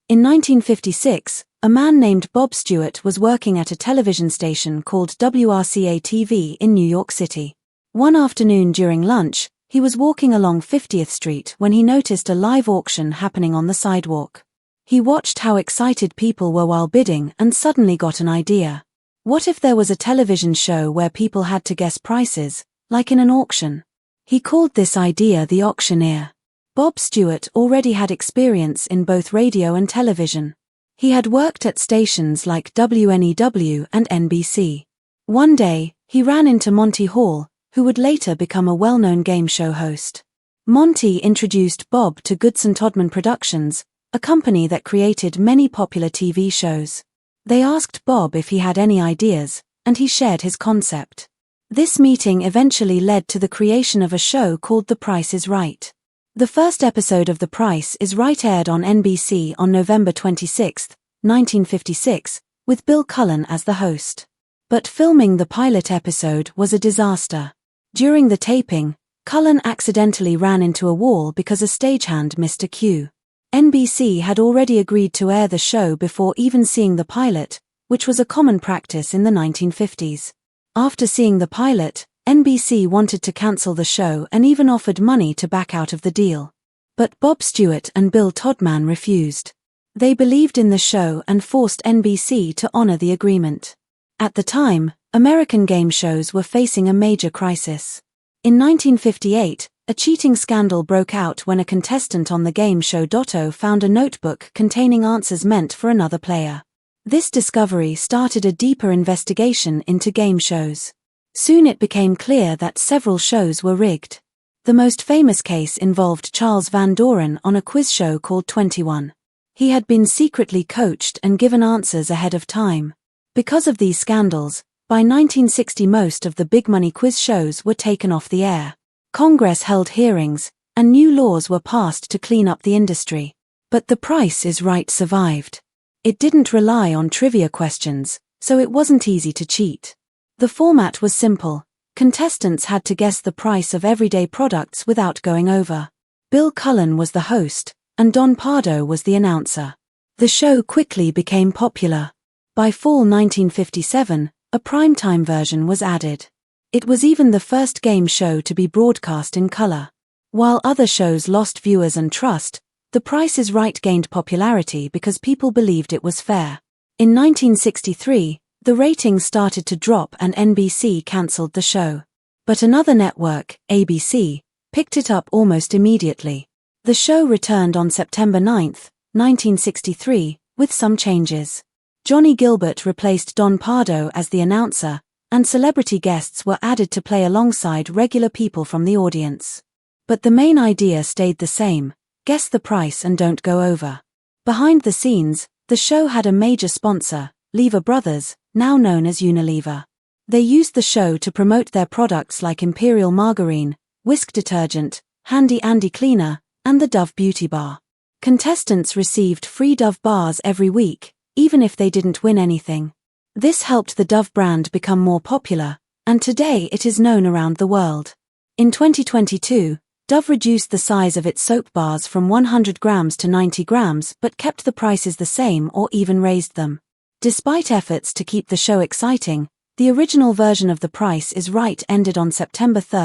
In 1956, a man named Bob Stewart was working at a television station called WRCA-TV in New York City. One afternoon during lunch, he was walking along 50th Street when he noticed a live auction happening on the sidewalk. He watched how excited people were while bidding and suddenly got an idea. What if there was a television show where people had to guess prices, like in an auction? He called this idea the auctioneer. Bob Stewart already had experience in both radio and television. He had worked at stations like WNEW and NBC. One day, he ran into Monty Hall, who would later become a well-known game show host. Monty introduced Bob to Goodson Todman Productions, a company that created many popular TV shows. They asked Bob if he had any ideas, and he shared his concept. This meeting eventually led to the creation of a show called The Price is Right. The first episode of The Price is Right aired on NBC on November 26, 1956, with Bill Cullen as the host. But filming the pilot episode was a disaster. During the taping, Cullen accidentally ran into a wall because a stagehand missed a cue. NBC had already agreed to air the show before even seeing the pilot, which was a common practice in the 1950s. After seeing the pilot, NBC wanted to cancel the show and even offered money to back out of the deal. But Bob Stewart and Bill Todman refused. They believed in the show and forced NBC to honor the agreement. At the time, American game shows were facing a major crisis. In 1958, a cheating scandal broke out when a contestant on the game show Dotto found a notebook containing answers meant for another player. This discovery started a deeper investigation into game shows. Soon it became clear that several shows were rigged. The most famous case involved Charles Van Doren on a quiz show called 21. He had been secretly coached and given answers ahead of time. Because of these scandals, by 1960 most of the big money quiz shows were taken off the air. Congress held hearings, and new laws were passed to clean up the industry. But The Price is Right survived. It didn't rely on trivia questions, so it wasn't easy to cheat. The format was simple. Contestants had to guess the price of everyday products without going over. Bill Cullen was the host, and Don Pardo was the announcer. The show quickly became popular. By fall 1957, a primetime version was added. It was even the first game show to be broadcast in color. While other shows lost viewers and trust, The Price is Right gained popularity because people believed it was fair. In 1963, the ratings started to drop and NBC cancelled the show. But another network, ABC, picked it up almost immediately. The show returned on September 9, 1963, with some changes. Johnny Gilbert replaced Don Pardo as the announcer, and celebrity guests were added to play alongside regular people from the audience. But the main idea stayed the same: guess the price and don't go over. Behind the scenes, the show had a major sponsor, Lever Brothers, now known as Unilever. They used the show to promote their products like Imperial Margarine, Whisk Detergent, Handy Andy Cleaner, and the Dove Beauty Bar. Contestants received free Dove bars every week, even if they didn't win anything. This helped the Dove brand become more popular, and today it is known around the world. In 2022, Dove reduced the size of its soap bars from 100 grams to 90 grams but kept the prices the same or even raised them. Despite efforts to keep the show exciting, the original version of The Price is Right ended on September 3,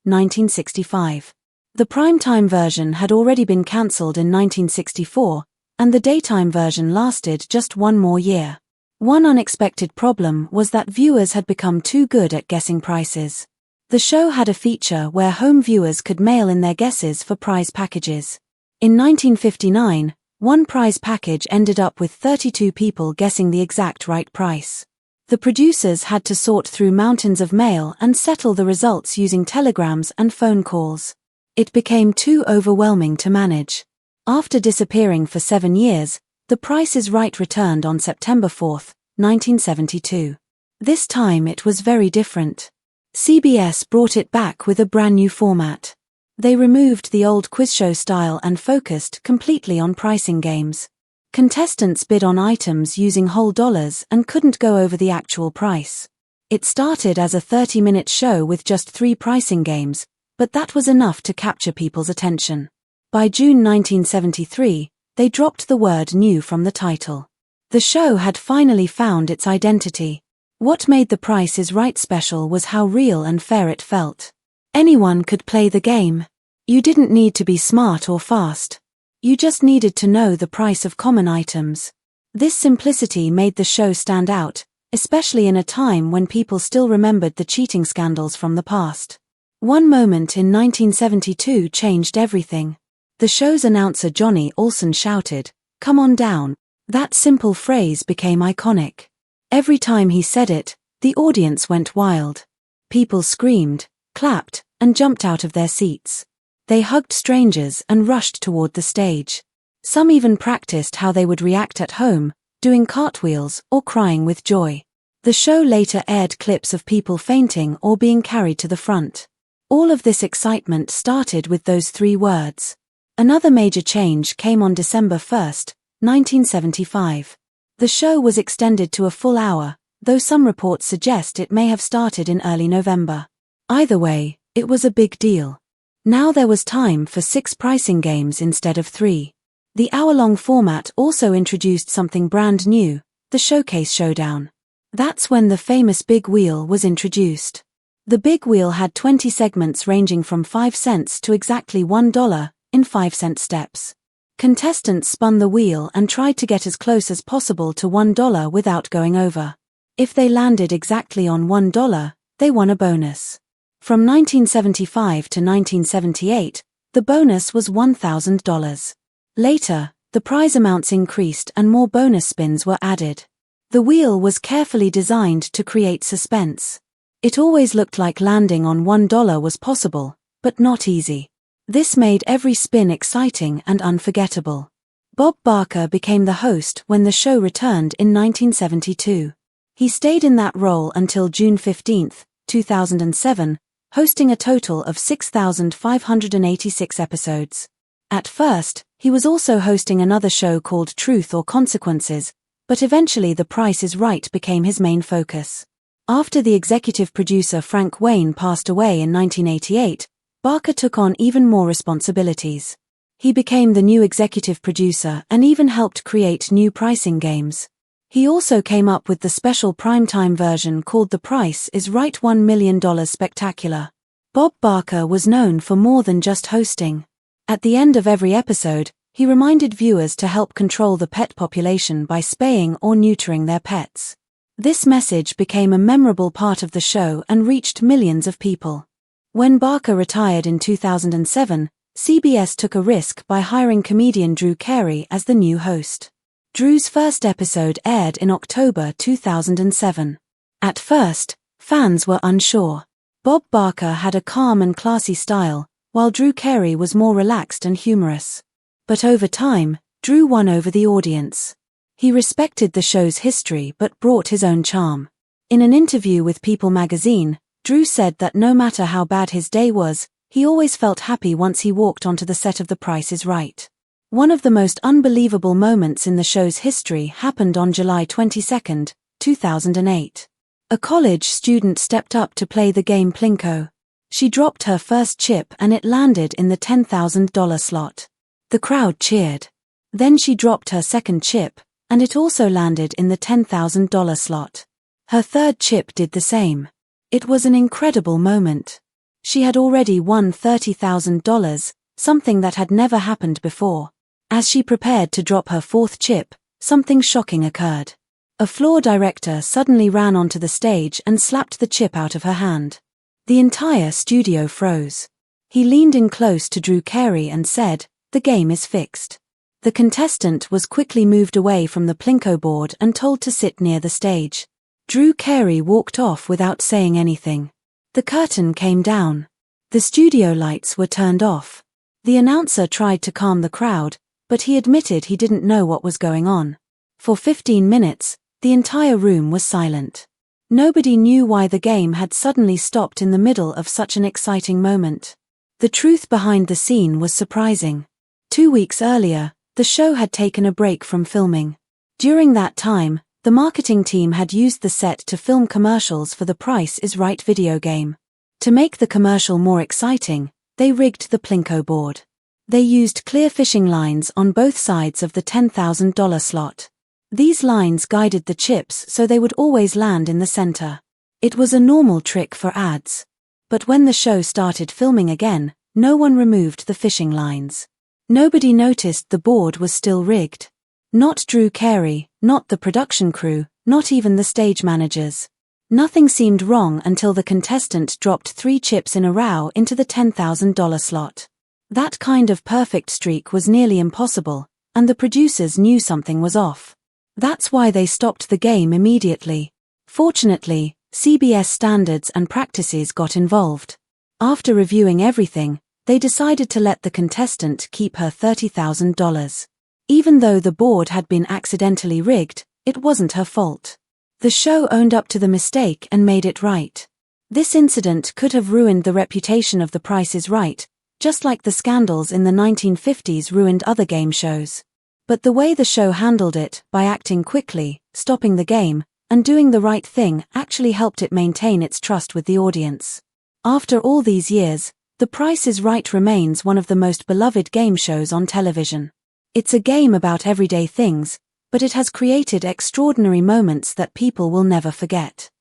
1965. The primetime version had already been cancelled in 1964, and the daytime version lasted just one more year. One unexpected problem was that viewers had become too good at guessing prices. The show had a feature where home viewers could mail in their guesses for prize packages. In 1959, one prize package ended up with 32 people guessing the exact right price. The producers had to sort through mountains of mail and settle the results using telegrams and phone calls. It became too overwhelming to manage. After disappearing for 7 years, The Price is Right returned on September 4, 1972. This time it was very different. CBS brought it back with a brand new format. They removed the old quiz show style and focused completely on pricing games. Contestants bid on items using whole dollars and couldn't go over the actual price. It started as a 30-minute show with just 3 pricing games, but that was enough to capture people's attention. By June 1973, they dropped the word new from the title. The show had finally found its identity. What made The Price is Right special was how real and fair it felt. Anyone could play the game. You didn't need to be smart or fast. You just needed to know the price of common items. This simplicity made the show stand out, especially in a time when people still remembered the cheating scandals from the past. One moment in 1972 changed everything. The show's announcer Johnny Olsen shouted, "Come on down." That simple phrase became iconic. Every time he said it, the audience went wild. People screamed, clapped, and jumped out of their seats. They hugged strangers and rushed toward the stage. Some even practiced how they would react at home, doing cartwheels or crying with joy. The show later aired clips of people fainting or being carried to the front. All of this excitement started with those 3 words. Another major change came on December 1, 1975. The show was extended to a full hour, though some reports suggest it may have started in early November. Either way, it was a big deal. Now there was time for 6 pricing games instead of 3. The hour-long format also introduced something brand new, the Showcase Showdown. That's when the famous Big Wheel was introduced. The Big Wheel had 20 segments ranging from 5 cents to exactly $1 in 5-cent steps. Contestants spun the wheel and tried to get as close as possible to $1 without going over. If they landed exactly on $1, they won a bonus. From 1975 to 1978, the bonus was $1,000. Later, the prize amounts increased and more bonus spins were added. The wheel was carefully designed to create suspense. It always looked like landing on $1 was possible, but not easy. This made every spin exciting and unforgettable. Bob Barker became the host when the show returned in 1972. He stayed in that role until June 15, 2007, hosting a total of 6,586 episodes. At first, he was also hosting another show called Truth or Consequences, but eventually The Price is Right became his main focus. After the executive producer Frank Wayne passed away in 1988, Barker took on even more responsibilities. He became the new executive producer and even helped create new pricing games. He also came up with the special primetime version called The Price is Right $1 Million Spectacular. Bob Barker was known for more than just hosting. At the end of every episode, he reminded viewers to help control the pet population by spaying or neutering their pets. This message became a memorable part of the show and reached millions of people. When Barker retired in 2007, CBS took a risk by hiring comedian Drew Carey as the new host. Drew's first episode aired in October 2007. At first, fans were unsure. Bob Barker had a calm and classy style, while Drew Carey was more relaxed and humorous. But over time, Drew won over the audience. He respected the show's history but brought his own charm. In an interview with People magazine, Drew said that no matter how bad his day was, he always felt happy once he walked onto the set of The Price is Right. One of the most unbelievable moments in the show's history happened on July 22, 2008. A college student stepped up to play the game Plinko. She dropped her first chip and it landed in the $10,000 slot. The crowd cheered. Then she dropped her second chip, and it also landed in the $10,000 slot. Her third chip did the same. It was an incredible moment. She had already won $30,000, something that had never happened before. As she prepared to drop her fourth chip, something shocking occurred. A floor director suddenly ran onto the stage and slapped the chip out of her hand. The entire studio froze. He leaned in close to Drew Carey and said, "The game is fixed." The contestant was quickly moved away from the Plinko board and told to sit near the stage. Drew Carey walked off without saying anything. The curtain came down. The studio lights were turned off. The announcer tried to calm the crowd, but he admitted he didn't know what was going on. For 15 minutes, the entire room was silent. Nobody knew why the game had suddenly stopped in the middle of such an exciting moment. The truth behind the scene was surprising. 2 weeks earlier, the show had taken a break from filming. During that time, the marketing team had used the set to film commercials for the Price is Right video game. To make the commercial more exciting, they rigged the Plinko board. They used clear fishing lines on both sides of the $10,000 slot. These lines guided the chips so they would always land in the center. It was a normal trick for ads. But when the show started filming again, no one removed the fishing lines. Nobody noticed the board was still rigged. Not Drew Carey, not the production crew, not even the stage managers. Nothing seemed wrong until the contestant dropped 3 chips in a row into the $10,000 slot. That kind of perfect streak was nearly impossible, and the producers knew something was off. That's why they stopped the game immediately. Fortunately, CBS Standards and Practices got involved. After reviewing everything, they decided to let the contestant keep her $30,000. Even though the board had been accidentally rigged, it wasn't her fault. The show owned up to the mistake and made it right. This incident could have ruined the reputation of The Price is Right, just like the scandals in the 1950s ruined other game shows. But the way the show handled it, by acting quickly, stopping the game, and doing the right thing, actually helped it maintain its trust with the audience. After all these years, The Price is Right remains one of the most beloved game shows on television. It's a game about everyday things, but it has created extraordinary moments that people will never forget.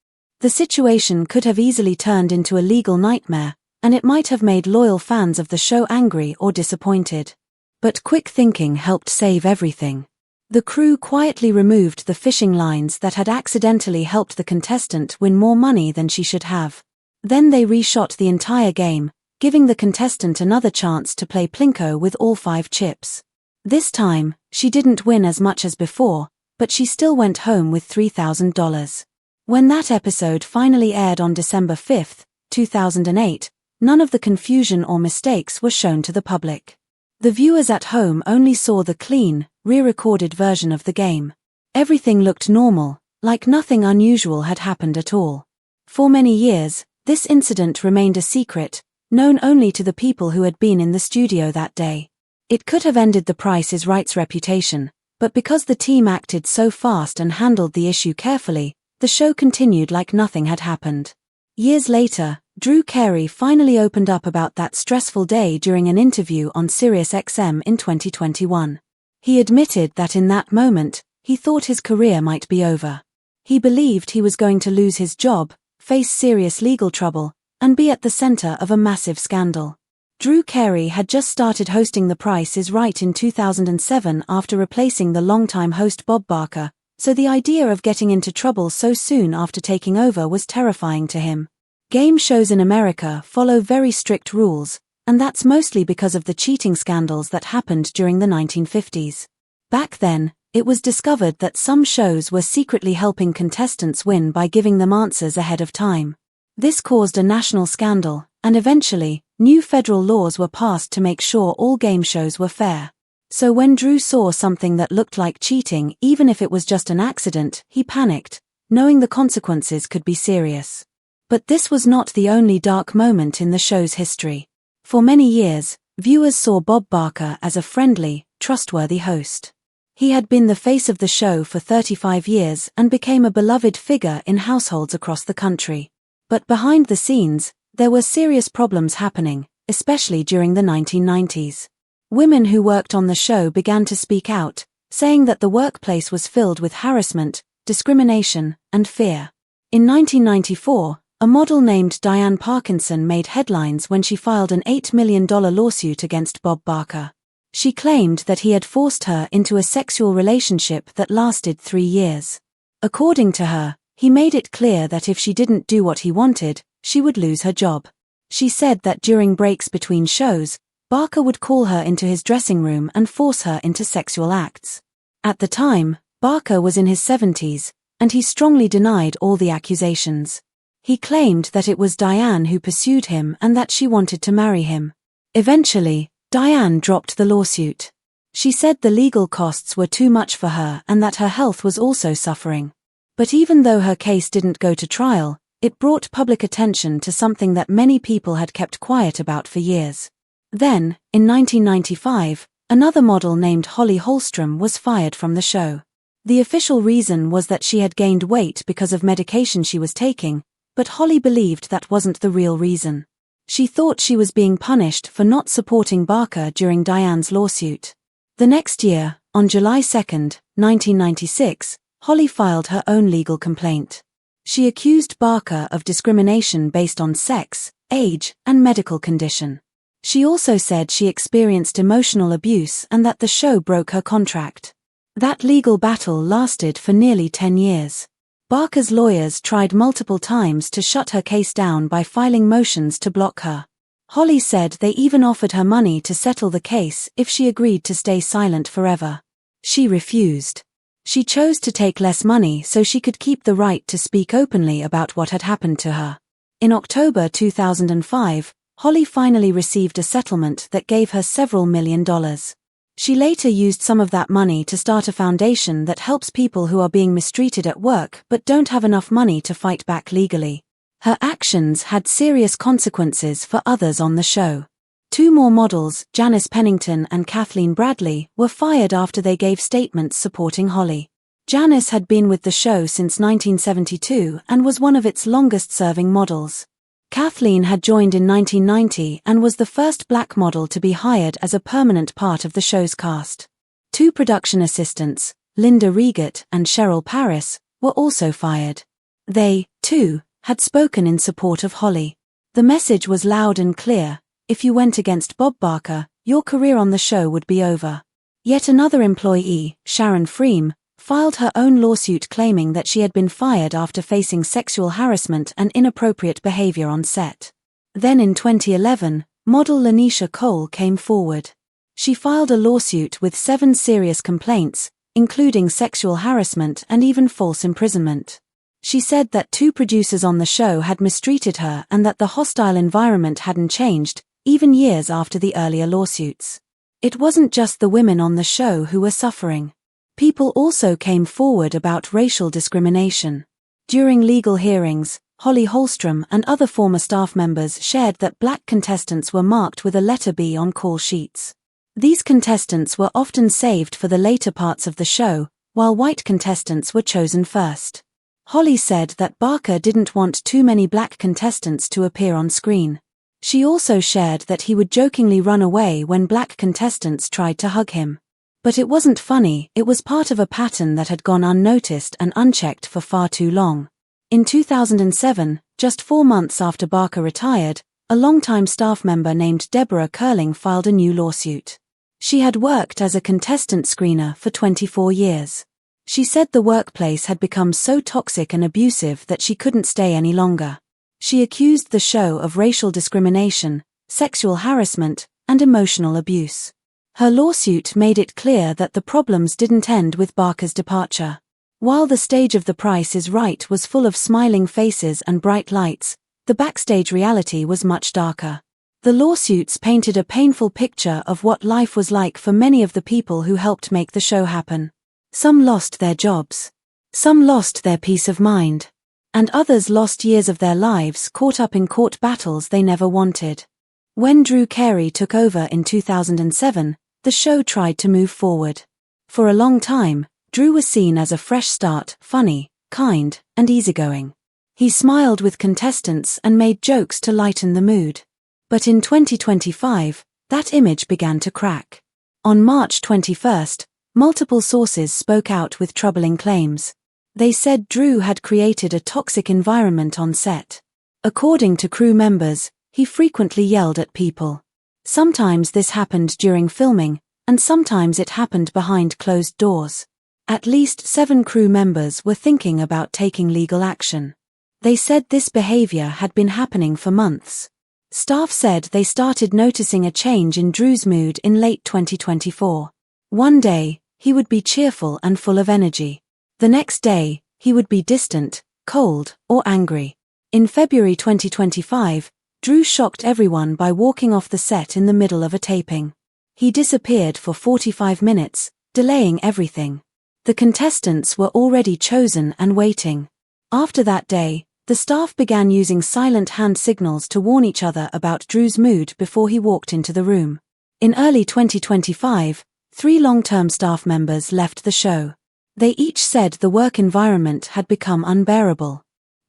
The situation could have easily turned into a legal nightmare, and it might have made loyal fans of the show angry or disappointed. But quick thinking helped save everything. The crew quietly removed the fishing lines that had accidentally helped the contestant win more money than she should have. Then they reshot the entire game, giving the contestant another chance to play Plinko with all 5 chips. This time, she didn't win as much as before, but she still went home with $3,000. When that episode finally aired on December 5, 2008, none of the confusion or mistakes were shown to the public. The viewers at home only saw the clean, re-recorded version of the game. Everything looked normal, like nothing unusual had happened at all. For many years, this incident remained a secret, known only to the people who had been in the studio that day. It could have ended The Price is Right's reputation, but because the team acted so fast and handled the issue carefully, the show continued like nothing had happened. Years later, Drew Carey finally opened up about that stressful day during an interview on SiriusXM in 2021. He admitted that in that moment, he thought his career might be over. He believed he was going to lose his job, face serious legal trouble, and be at the center of a massive scandal. Drew Carey had just started hosting The Price is Right in 2007 after replacing the longtime host Bob Barker, so the idea of getting into trouble so soon after taking over was terrifying to him. Game shows in America follow very strict rules, and that's mostly because of the cheating scandals that happened during the 1950s. Back then, it was discovered that some shows were secretly helping contestants win by giving them answers ahead of time. This caused a national scandal, and eventually, new federal laws were passed to make sure all game shows were fair. So when Drew saw something that looked like cheating, even if it was just an accident, he panicked, knowing the consequences could be serious. But this was not the only dark moment in the show's history. For many years, viewers saw Bob Barker as a friendly, trustworthy host. He had been the face of the show for 35 years and became a beloved figure in households across the country. But behind the scenes, there were serious problems happening, especially during the 1990s. Women who worked on the show began to speak out, saying that the workplace was filled with harassment, discrimination, and fear. In 1994, a model named Diane Parkinson made headlines when she filed an $8 million lawsuit against Bob Barker. She claimed that he had forced her into a sexual relationship that lasted 3 years. According to her, he made it clear that if she didn't do what he wanted, she would lose her job. She said that during breaks between shows, Barker would call her into his dressing room and force her into sexual acts. At the time, Barker was in his 70s, and he strongly denied all the accusations. He claimed that it was Diane who pursued him and that she wanted to marry him. Eventually, Diane dropped the lawsuit. She said the legal costs were too much for her and that her health was also suffering. But even though her case didn't go to trial, it brought public attention to something that many people had kept quiet about for years. Then, in 1995, another model named Holly Holstrom was fired from the show. The official reason was that she had gained weight because of medication she was taking, but Holly believed that wasn't the real reason. She thought she was being punished for not supporting Barker during Diane's lawsuit. The next year, on July 2, 1996, Holly filed her own legal complaint. She accused Barker of discrimination based on sex, age, and medical condition. She also said she experienced emotional abuse and that the show broke her contract. That legal battle lasted for nearly 10 years. Barker's lawyers tried multiple times to shut her case down by filing motions to block her. Holly said they even offered her money to settle the case if she agreed to stay silent forever. She refused. She chose to take less money so she could keep the right to speak openly about what had happened to her. In October 2005, Holly finally received a settlement that gave her several $1,000,000. She later used some of that money to start a foundation that helps people who are being mistreated at work but don't have enough money to fight back legally. Her actions had serious consequences for others on the show. 2 more models, Janice Pennington and Kathleen Bradley, were fired after they gave statements supporting Holly. Janice had been with the show since 1972 and was one of its longest-serving models. Kathleen had joined in 1990 and was the first black model to be hired as a permanent part of the show's cast. 2 production assistants, Linda Regat and Cheryl Paris, were also fired. They, too, had spoken in support of Holly. The message was loud and clear: if you went against Bob Barker, your career on the show would be over. Yet another employee, Sharon Freem, filed her own lawsuit claiming that she had been fired after facing sexual harassment and inappropriate behavior on set. Then in 2011, model Lanisha Cole came forward. She filed a lawsuit with 7 serious complaints, including sexual harassment and even false imprisonment. She said that 2 producers on the show had mistreated her and that the hostile environment hadn't changed, even years after the earlier lawsuits. It wasn't just the women on the show who were suffering. People also came forward about racial discrimination. During legal hearings, Holly Holstrom and other former staff members shared that black contestants were marked with a letter B on call sheets. These contestants were often saved for the later parts of the show, while white contestants were chosen first. Holly said that Barker didn't want too many black contestants to appear on screen. She also shared that he would jokingly run away when black contestants tried to hug him. But it wasn't funny, it was part of a pattern that had gone unnoticed and unchecked for far too long. In 2007, just 4 months after Barker retired, a longtime staff member named Deborah Curling filed a new lawsuit. She had worked as a contestant screener for 24 years. She said the workplace had become so toxic and abusive that she couldn't stay any longer. She accused the show of racial discrimination, sexual harassment, and emotional abuse. Her lawsuit made it clear that the problems didn't end with Barker's departure. While the stage of The Price is Right was full of smiling faces and bright lights, the backstage reality was much darker. The lawsuits painted a painful picture of what life was like for many of the people who helped make the show happen. Some lost their jobs. Some lost their peace of mind. And others lost years of their lives caught up in court battles they never wanted. When Drew Carey took over in 2007, the show tried to move forward. For a long time, Drew was seen as a fresh start, funny, kind, and easygoing. He smiled with contestants and made jokes to lighten the mood. But in 2025, that image began to crack. On March 21, multiple sources spoke out with troubling claims. They said Drew had created a toxic environment on set. According to crew members, he frequently yelled at people. Sometimes this happened during filming, and sometimes it happened behind closed doors. At least 7 crew members were thinking about taking legal action. They said this behavior had been happening for months. Staff said they started noticing a change in Drew's mood in late 2024. One day, he would be cheerful and full of energy. The next day, he would be distant, cold, or angry. In February 2025, Drew shocked everyone by walking off the set in the middle of a taping. He disappeared for 45 minutes, delaying everything. The contestants were already chosen and waiting. After that day, the staff began using silent hand signals to warn each other about Drew's mood before he walked into the room. In early 2025, 3 long-term staff members left the show. They each said the work environment had become unbearable.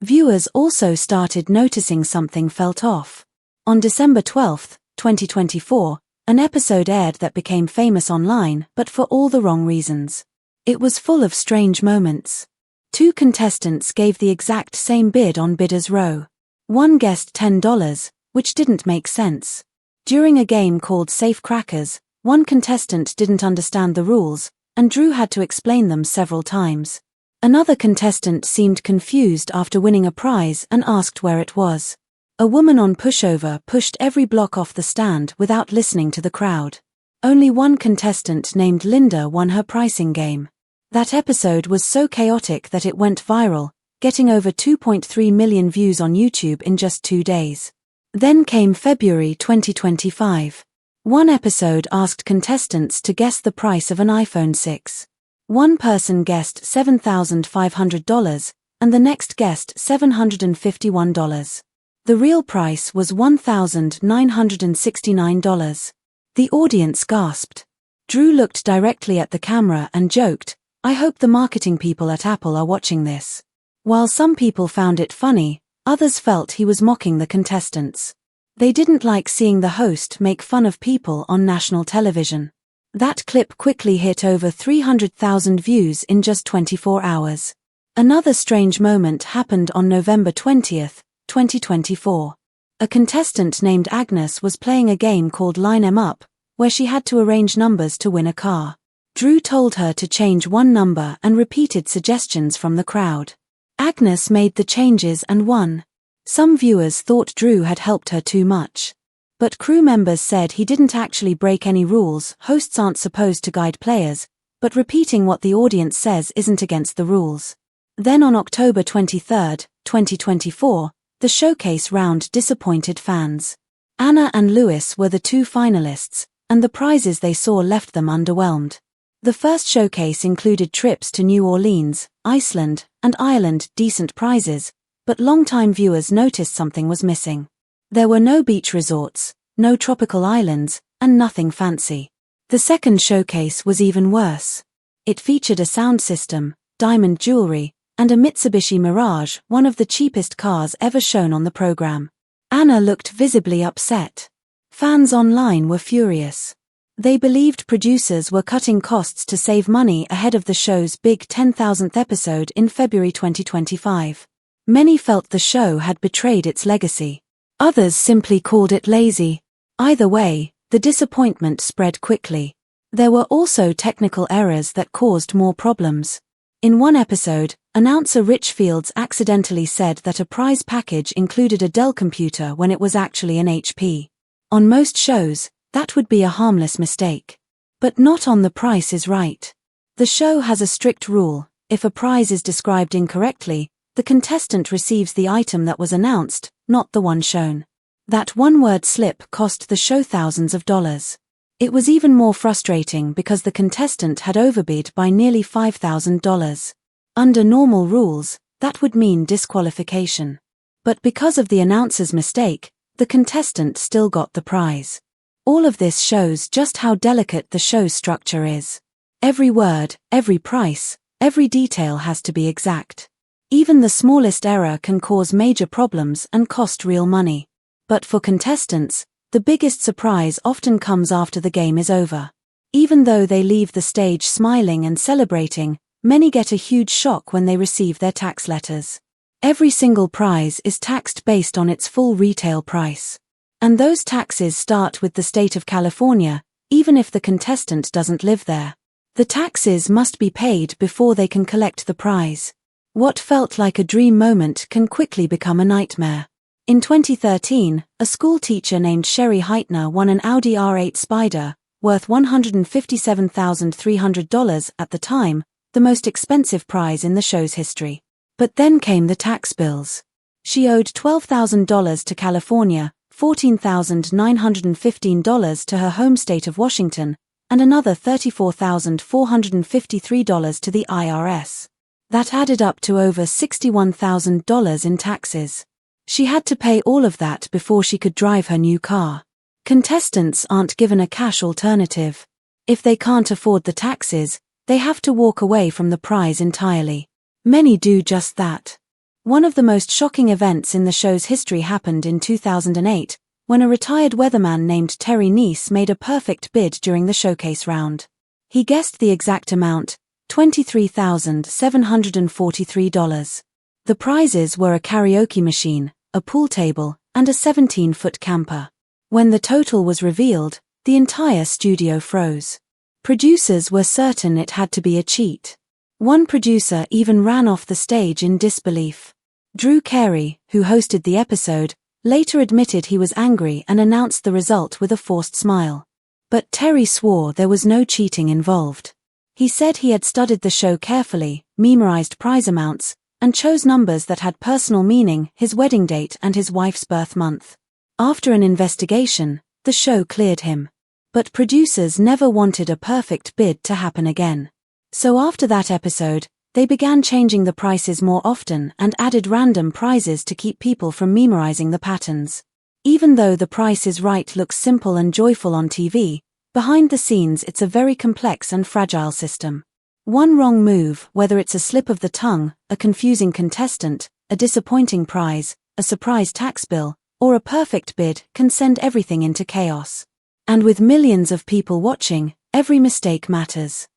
Viewers also started noticing something felt off. On December 12, 2024, an episode aired that became famous online, but for all the wrong reasons. It was full of strange moments. Two contestants gave the exact same bid on Bidder's Row. One guessed $10, which didn't make sense. During a game called Safe Crackers, one contestant didn't understand the rules, and Drew had to explain them several times. Another contestant seemed confused after winning a prize and asked where it was. A woman on pushover pushed every block off the stand without listening to the crowd. Only one contestant named Linda won her pricing game. That episode was so chaotic that it went viral, getting over 2.3 million views on YouTube in just 2 days. Then came February 2025. One episode asked contestants to guess the price of an iPhone 6. One person guessed $7,500, and the next guessed $751. The real price was $1,969. The audience gasped. Drew looked directly at the camera and joked, "I hope the marketing people at Apple are watching this." While some people found it funny, others felt he was mocking the contestants. They didn't like seeing the host make fun of people on national television. That clip quickly hit over 300,000 views in just 24 hours. Another strange moment happened on November 20th, 2024. A contestant named Agnes was playing a game called Line 'Em Up, where she had to arrange numbers to win a car. Drew told her to change one number and repeated suggestions from the crowd. Agnes made the changes and won. Some viewers thought Drew had helped her too much. But crew members said he didn't actually break any rules. Hosts aren't supposed to guide players, but repeating what the audience says isn't against the rules. Then on October 23, 2024, the showcase round disappointed fans. Anna and Lewis were the two finalists, and the prizes they saw left them underwhelmed. The first showcase included trips to New Orleans, Iceland, and Ireland, decent prizes, but longtime viewers noticed something was missing. There were no beach resorts, no tropical islands, and nothing fancy. The second showcase was even worse. It featured a sound system, diamond jewelry, and a Mitsubishi Mirage, one of the cheapest cars ever shown on the program. Anna looked visibly upset. Fans online were furious. They believed producers were cutting costs to save money ahead of the show's big 10,000th episode in February 2025. Many felt the show had betrayed its legacy. Others simply called it lazy. Either way, the disappointment spread quickly. There were also technical errors that caused more problems. In one episode, announcer Rich Fields accidentally said that a prize package included a Dell computer when it was actually an HP. On most shows, that would be a harmless mistake. But not on The Price is Right. The show has a strict rule: if a prize is described incorrectly, the contestant receives the item that was announced, not the one shown. That one-word slip cost the show thousands of dollars. It was even more frustrating because the contestant had overbid by nearly $5,000. Under normal rules, that would mean disqualification. But because of the announcer's mistake, the contestant still got the prize. All of this shows just how delicate the show's structure is. Every word, every price, every detail has to be exact. Even the smallest error can cause major problems and cost real money. But for contestants, the biggest surprise often comes after the game is over. Even though they leave the stage smiling and celebrating, many get a huge shock when they receive their tax letters. Every single prize is taxed based on its full retail price. And those taxes start with the state of California, even if the contestant doesn't live there. The taxes must be paid before they can collect the prize. What felt like a dream moment can quickly become a nightmare. In 2013, a school teacher named Sherry Heitner won an Audi R8 Spider, worth $157,300 at the time, the most expensive prize in the show's history. But then came the tax bills. She owed $12,000 to California, $14,915 to her home state of Washington, and another $34,453 to the IRS. That added up to over $61,000 in taxes. She had to pay all of that before she could drive her new car. Contestants aren't given a cash alternative. If they can't afford the taxes, they have to walk away from the prize entirely. Many do just that. One of the most shocking events in the show's history happened in 2008, when a retired weatherman named Terry Neese made a perfect bid during the showcase round. He guessed the exact amount, $23,743. The prizes were a karaoke machine, a pool table, and a 17-foot camper. When the total was revealed, the entire studio froze. Producers were certain it had to be a cheat. One producer even ran off the stage in disbelief. Drew Carey, who hosted the episode, later admitted he was angry and announced the result with a forced smile. But Terry swore there was no cheating involved. He said he had studied the show carefully, memorized prize amounts, and chose numbers that had personal meaning, his wedding date and his wife's birth month. After an investigation, the show cleared him. But producers never wanted a perfect bid to happen again. So after that episode, they began changing the prices more often and added random prizes to keep people from memorizing the patterns. Even though The Price is Right looks simple and joyful on TV, behind the scenes it's a very complex and fragile system. One wrong move, whether it's a slip of the tongue, a confusing contestant, a disappointing prize, a surprise tax bill, or a perfect bid, can send everything into chaos. And with millions of people watching, every mistake matters.